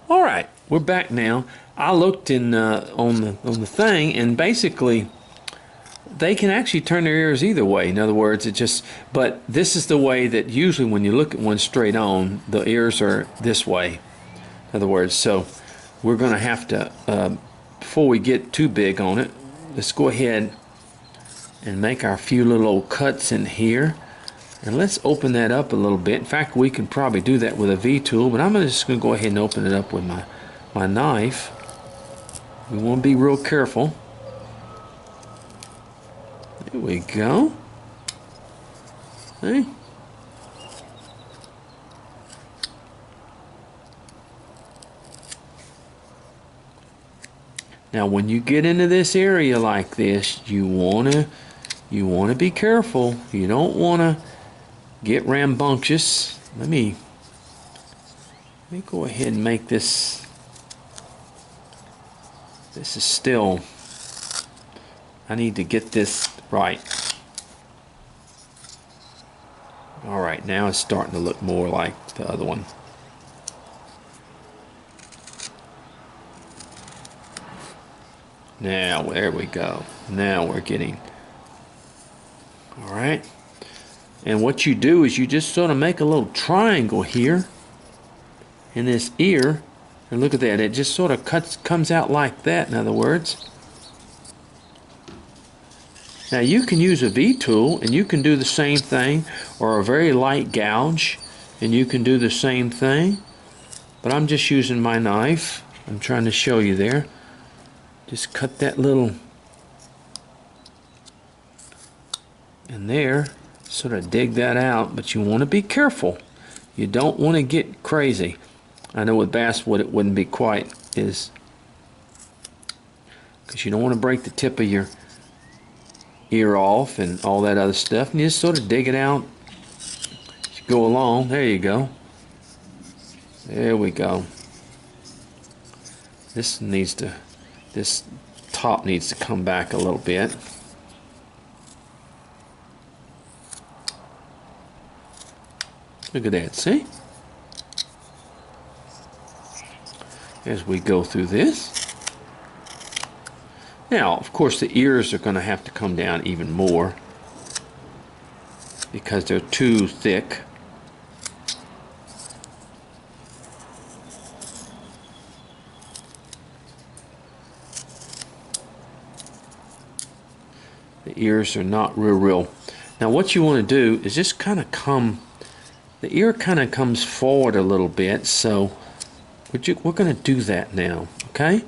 All right, we're back now. I looked in on the thing, and basically they can actually turn their ears either way. In other words, it just, but this is the way that usually when you look at one straight on, the ears are this way. In other words, so we're going to have to, before we get too big on it, let's go ahead and make our few little old cuts in here. And let's open that up a little bit. In fact, we can probably do that with a V-tool, but I'm just going to go ahead and open it up with my knife. We want to be real careful. There we go. See? Now, when you get into this area like this, you wanna be careful. You don't want to get rambunctious. Let me go ahead and make this. This is still. I need to get this right. All right, now it's starting to look more like the other one. Now, there we go. Now we're getting. All right. And what you do is you just sort of make a little triangle here in this ear. And look at that. It just sort of comes out like that, in other words. Now you can use a V-tool and you can do the same thing, or a very light gouge and you can do the same thing. But I'm just using my knife. I'm trying to show you there. Just cut that little in there, sort of dig that out, but you want to be careful. You don't want to get crazy. I know with basswood it wouldn't be quite as, because you don't want to break the tip of your ear off and all that other stuff, and you just sort of dig it out as you go along. There you go. There we go. This top needs to come back a little bit. Look at that, see? As we go through this. Now, of course, the ears are going to have to come down even more because they're too thick. The ears are not real. Now, what you want to do is just kind of come. The ear kind of comes forward a little bit, so we're going to do that now, okay?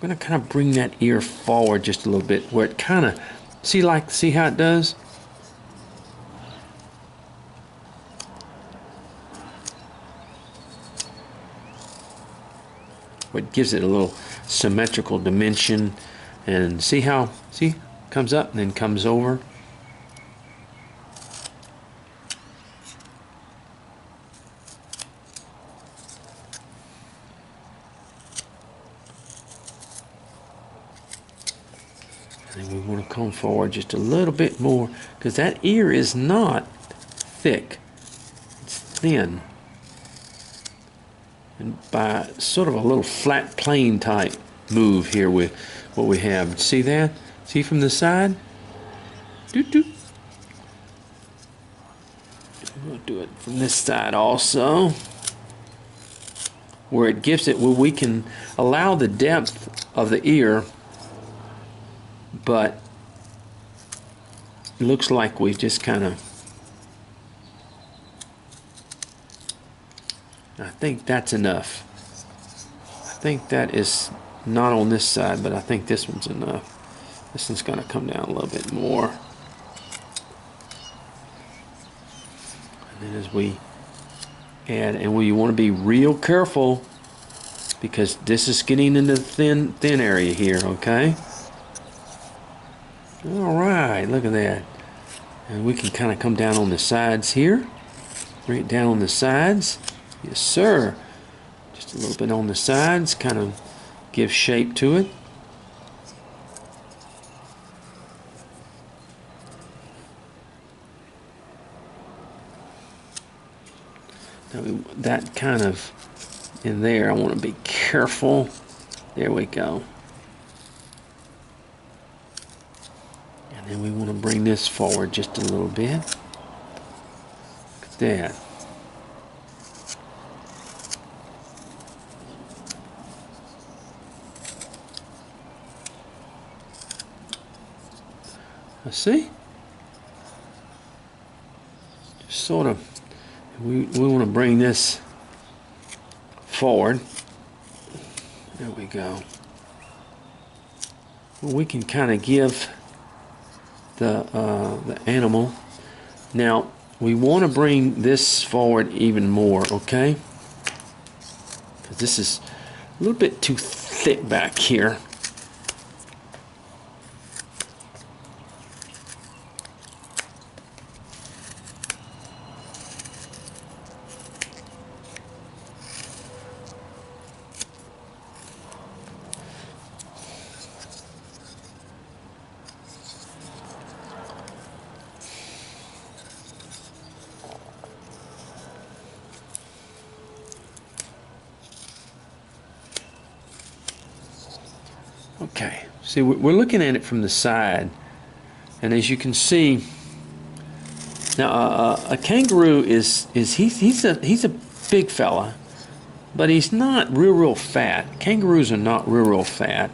We're going to kind of bring that ear forward just a little bit, where it kind of, see how it does? Where it gives it a little symmetrical dimension, and see, comes up and then comes over. And we want to come forward just a little bit more, because that ear is not thick, it's thin. And by sort of a little flat plane type move here with what we have. See that? See from the side? Doot doot. We'll do it from this side also, where it gives it, where we can allow the depth of the ear, but it looks like we've just kind of, I think that's enough. I think that is not on this side, but I think this one's enough. This one's going to come down a little bit more. And then as we add, and you want to be real careful, because this is getting into the thin area here, okay? All right, look at that. And we can kind of come down on the sides here. Bring it down on the sides. Yes, sir. Just a little bit on the sides, kind of give shape to it. Now, that kind of in there. I want to be careful. There we go. And then we want to bring this forward just a little bit. Look at that. See? Just sort of, we want to bring this forward. There we go. Well, we can kind of give the animal. Now we want to bring this forward even more, okay? Because this is a little bit too thick back here. Okay, see, we're looking at it from the side, and as you can see, now a kangaroo he's a big fella, but he's not real fat. Kangaroos are not real fat.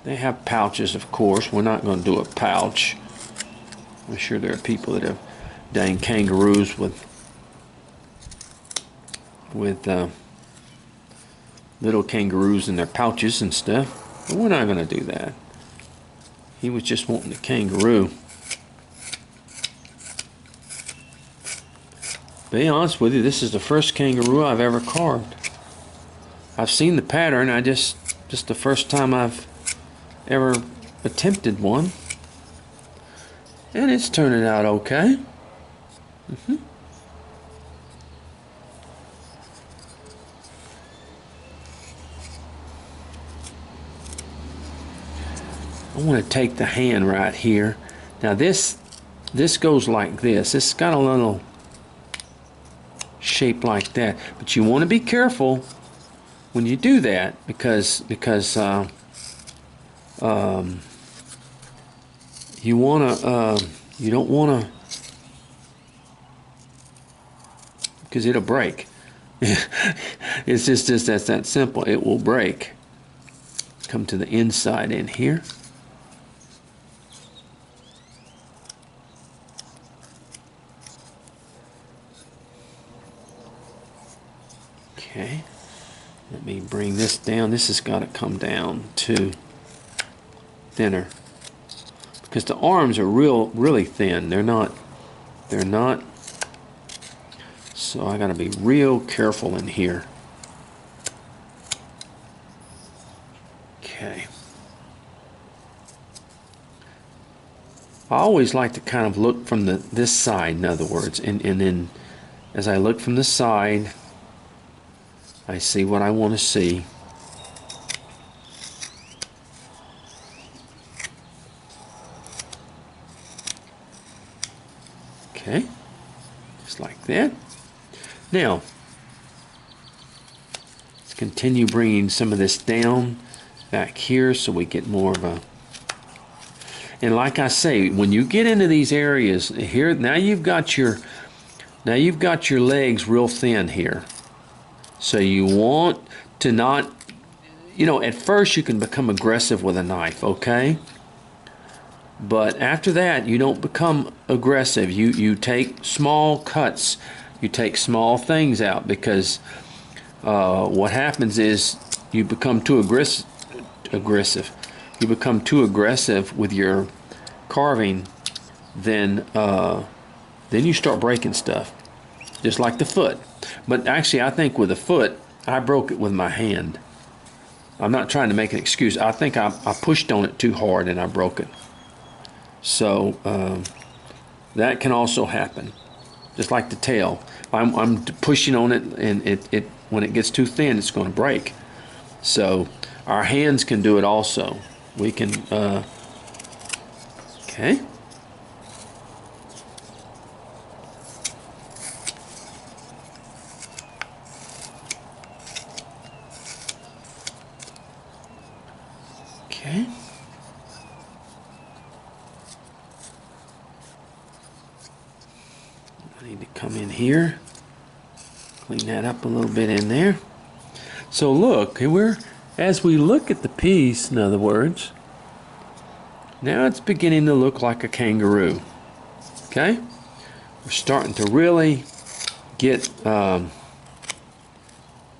They have pouches, of course. We're not going to do a pouch. I'm sure there are people that have dang kangaroos with little kangaroos in their pouches and stuff, but we're not going to do that. He was just wanting a kangaroo. Be honest with you, this is the first kangaroo I've ever carved. I've seen the pattern, just the first time I've ever attempted one, and it's turning out okay. I want to take the hand right here. Now this goes like this. It's got a little shape like that, but you want to be careful when you do that because you want to you don't want to, because it'll break. It's just that's that simple. It will break. Come to the inside in here. Okay, let me bring this down. This has got to come down to thinner because the arms are really thin. They're not. So I got to be real careful in here. Okay. I always like to kind of look from this side, in other words, and then as I look from the side, I see what I want to see. Okay, just like that. Now, let's continue bringing some of this down back here so we get more of a... And like I say, when you get into these areas here, now you've got your legs real thin here. So you want to not, at first you can become aggressive with a knife, okay? But after that, you don't become aggressive. You take small cuts. You take small things out because what happens is you become too aggressive. You become too aggressive with your carving, then you start breaking stuff, just like the foot. But actually, I think with the foot, I broke it with my hand. I'm not trying to make an excuse. I think I pushed on it too hard and I broke it. So that can also happen. Just like the tail. I'm pushing on it, and it when it gets too thin, it's going to break. So our hands can do it also. We can, okay. come in here, clean that up a little bit in there. So look, as we look at the piece, in other words, now it's beginning to look like a kangaroo. Okay? We're starting to really get,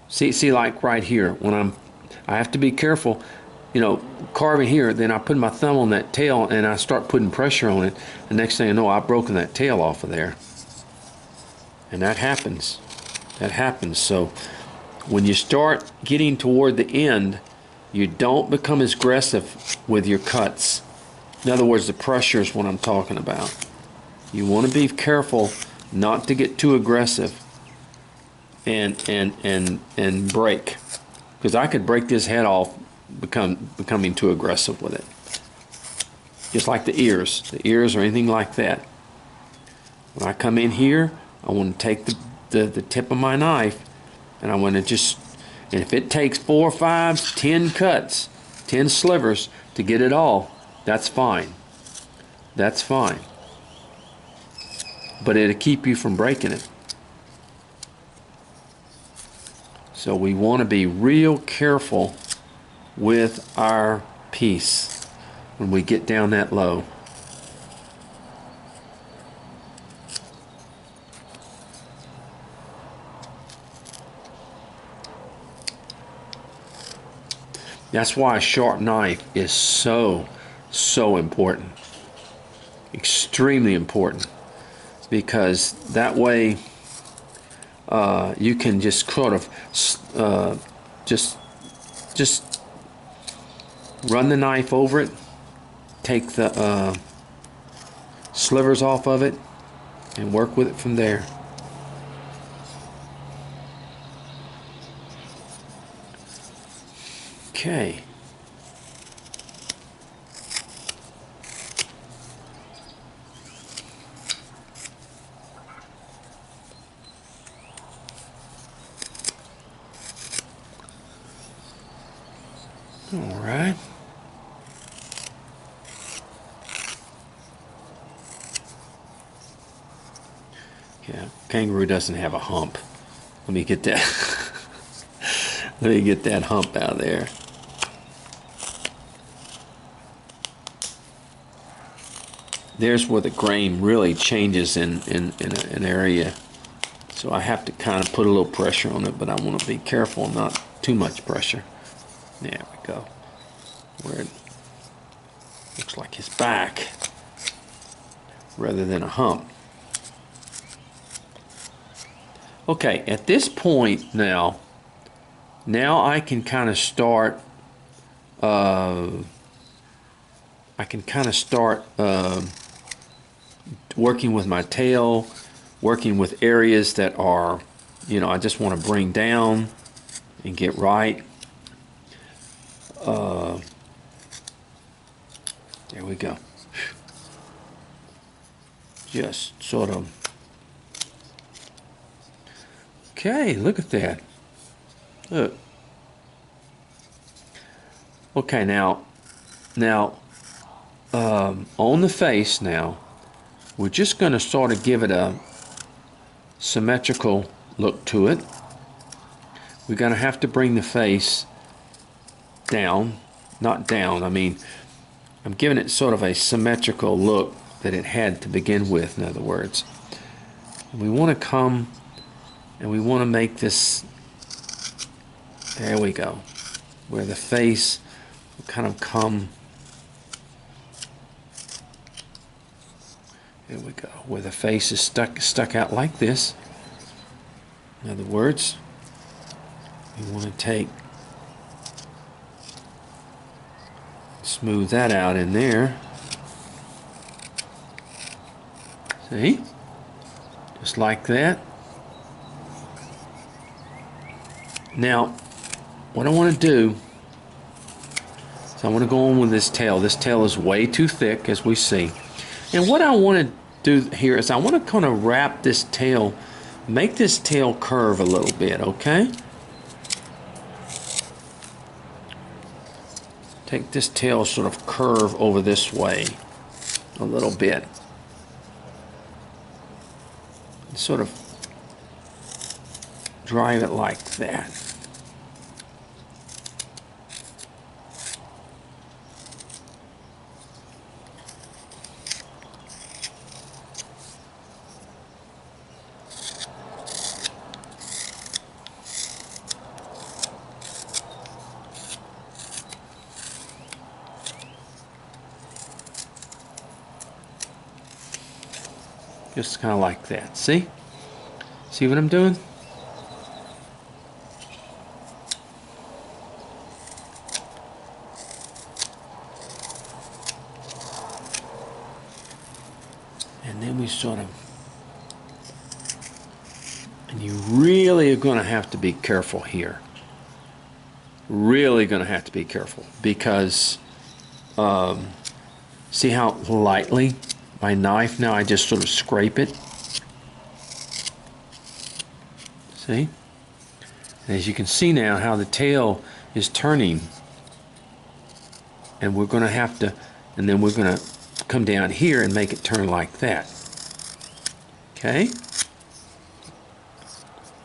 see like right here, when I have to be careful, you know, carving here, then I put my thumb on that tail and I start putting pressure on it. The next thing I know, I've broken that tail off of there. And that happens. That happens. So when you start getting toward the end, you don't become as aggressive with your cuts. In other words, the pressure is what I'm talking about. You want to be careful not to get too aggressive and break, because I could break this head off becoming too aggressive with it. Just like the ears or anything like that. When I come in here, I want to take the tip of my knife, and I want to just, and if it takes 4, 5, 10 cuts, 10 slivers to get it all, that's fine. That's fine. But it'll keep you from breaking it. So we want to be real careful with our piece when we get down that low. That's why a sharp knife is so important. Extremely important. Because that way you can just sort of just run the knife over it, take the slivers off of it, and work with it from there. Okay. All right. Yeah, Kangaroo doesn't have a hump. Let me get that. Let me get that hump out of there. There's where the grain really changes in an area. So I have to kind of put a little pressure on it, but I want to be careful, not too much pressure. There we go. Where it looks like his back rather than a hump. Okay, at this point now I can kind of start working with my tail, working with areas that are, you know, I just want to bring down and get right. There we go. Just sort of. Okay, look at that. Look. Okay, now on the face now, we're just going to sort of give it a symmetrical look to it. We're going to have to bring the face down, not down, I mean, I'm giving it sort of a symmetrical look that it had to begin with, in other words. And we want to come and we want to make this, there we go, where the face will kind of come, there we go, where the face is stuck out like this. In other words, we want to smooth that out in there. See? Just like that. Now, what I want to do is I want to go on with this tail. This tail is way too thick, as we see. And what I want to do here is I want to kind of wrap this tail, make this tail curve a little bit, okay? Take this tail sort of curve over this way a little bit. Sort of drive it like that. Just kind of like that. See? See what I'm doing? And then we sort of, and you really are going to have to be careful here. Really going to have to be careful because see how lightly my knife now, I just sort of scrape it. See? And as you can see now how the tail is turning. And we're going to have to, and then we're going to come down here and make it turn like that. Okay?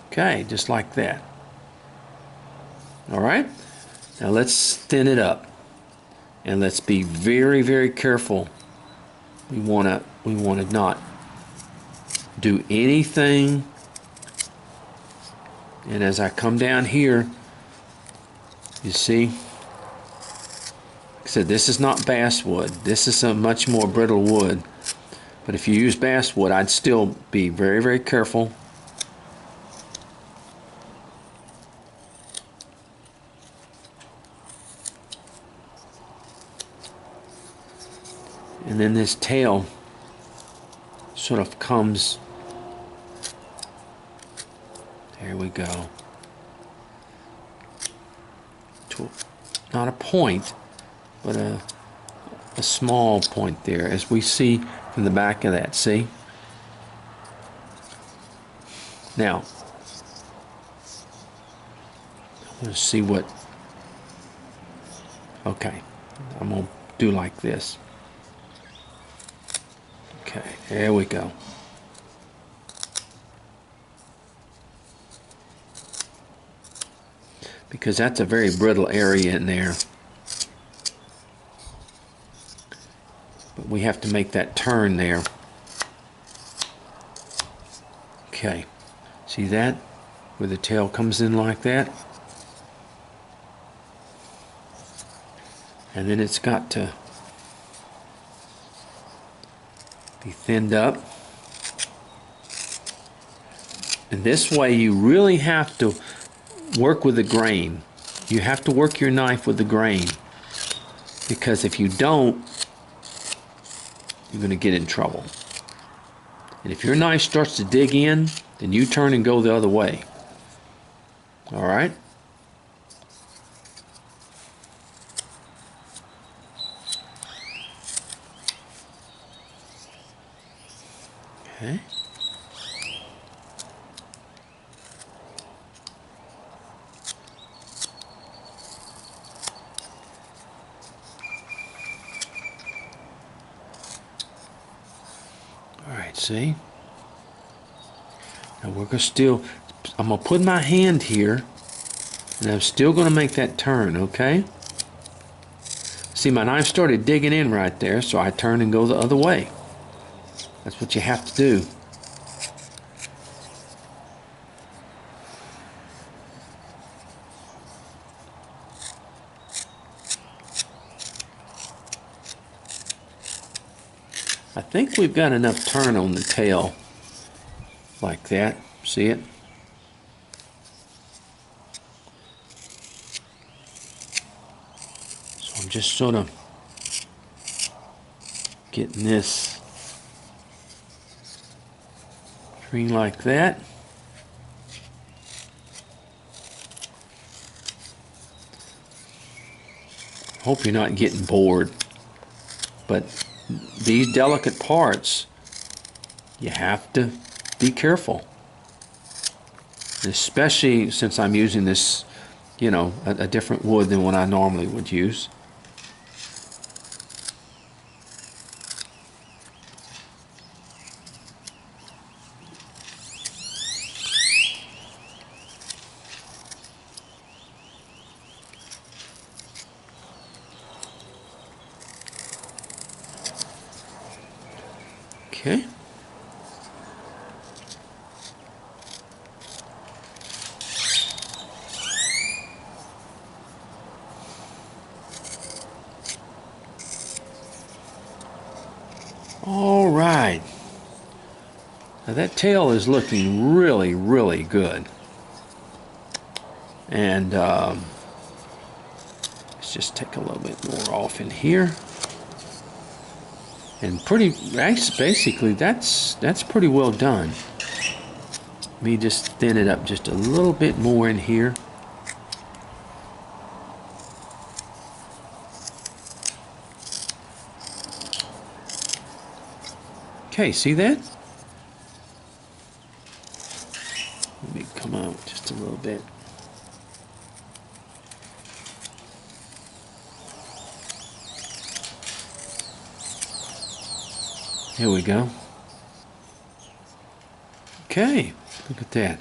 Okay, just like that. All right? Now let's thin it up. And let's be very, very careful. We want to not do anything. And as I come down here, you see, like I said, this is not basswood. This is a much more brittle wood. But if you use basswood, I'd still be very, very careful. And then this tail sort of comes, there we go, to not a point, but a small point there, as we see from the back of that, see? Now, I want to see what, okay, I'm going to do like this. Okay, there we go. Because that's a very brittle area in there. But we have to make that turn there. Okay, see that? Where the tail comes in like that? And then it's got to be thinned up. And this way you really have to work with the grain. You have to work your knife with the grain. Because if you don't, you're going to get in trouble. And if your knife starts to dig in, then you turn and go the other way. All right? Okay. All right, see? Now we're going to still, I'm going to put my hand here, and I'm still going to make that turn, okay? See, my knife started digging in right there, so I turn and go the other way. That's what you have to do. I think we've got enough turn on the tail like that. See it? So I'm just sort of getting this string like that. Hope you're not getting bored, but these delicate parts, you have to be careful, especially since I'm using this, you know, a different wood than what I normally would use. Okay. All right. Now that tail is looking really, really good. And let's just take a little bit more off in here. And basically that's pretty well done. Let me just thin it up just a little bit more in here. Okay, see that? Let me come out just a little bit. Here we go. Okay, look at that.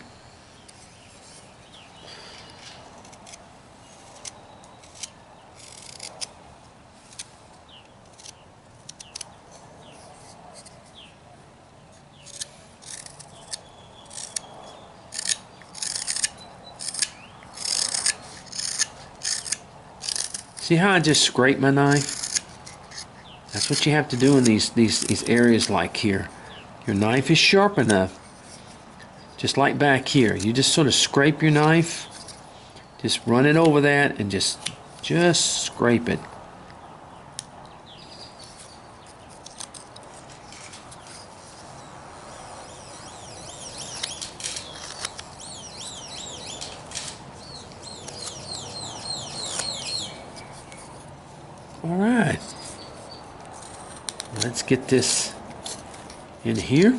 See how I just scrape my knife? That's what you have to do in these areas like here. Your knife is sharp enough, just like back here. You just sort of scrape your knife, just run it over that, and just scrape it. All right. Let's get this in here.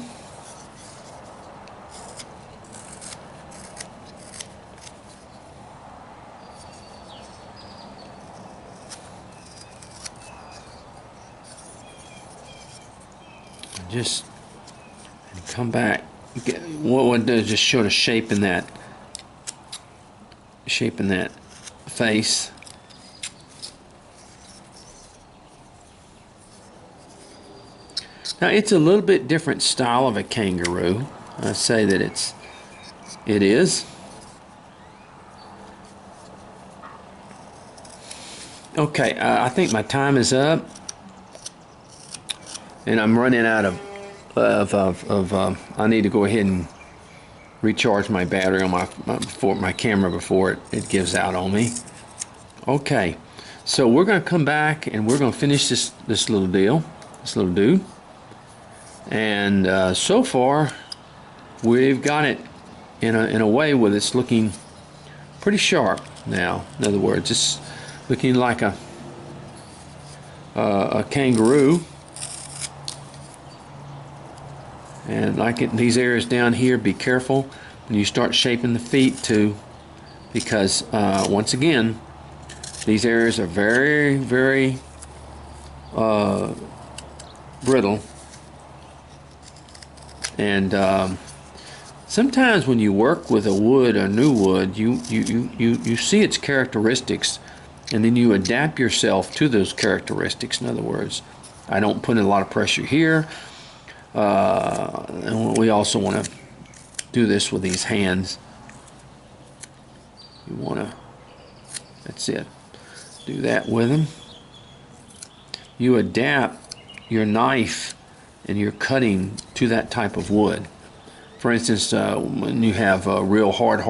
Just come back. What we'll do is just sort of shaping that face. Now it's a little bit different style of a kangaroo. I say that it is. Okay, I think my time is up, and I'm running out of I need to go ahead and recharge my battery on my camera before it gives out on me. Okay, so we're going to come back and we're going to finish this little deal, this little dude. And so far, we've got it in a way where it's looking pretty sharp now. In other words, it's looking like a kangaroo. And like in these areas down here, be careful when you start shaping the feet too, because once again, these areas are very, very brittle. And sometimes when you work with a wood, a new wood, you see its characteristics, and then you adapt yourself to those characteristics. In other words, I don't put in a lot of pressure here. And we also want to do this with these hands. You want to, that's it, do that with them. You adapt your knife and your cutting to that type of wood. For instance, when you have a real hard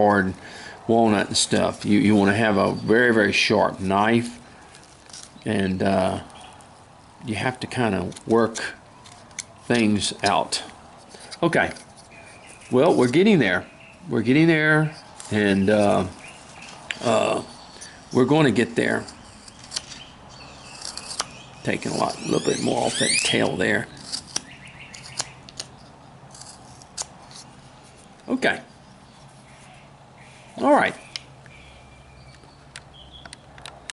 walnut and stuff, you want to have a very, very sharp knife, and you have to kind of work things out. Okay, well, we're getting there. We're getting there, and we're going to get there. Taking a little bit more off that tail there. Okay. All right.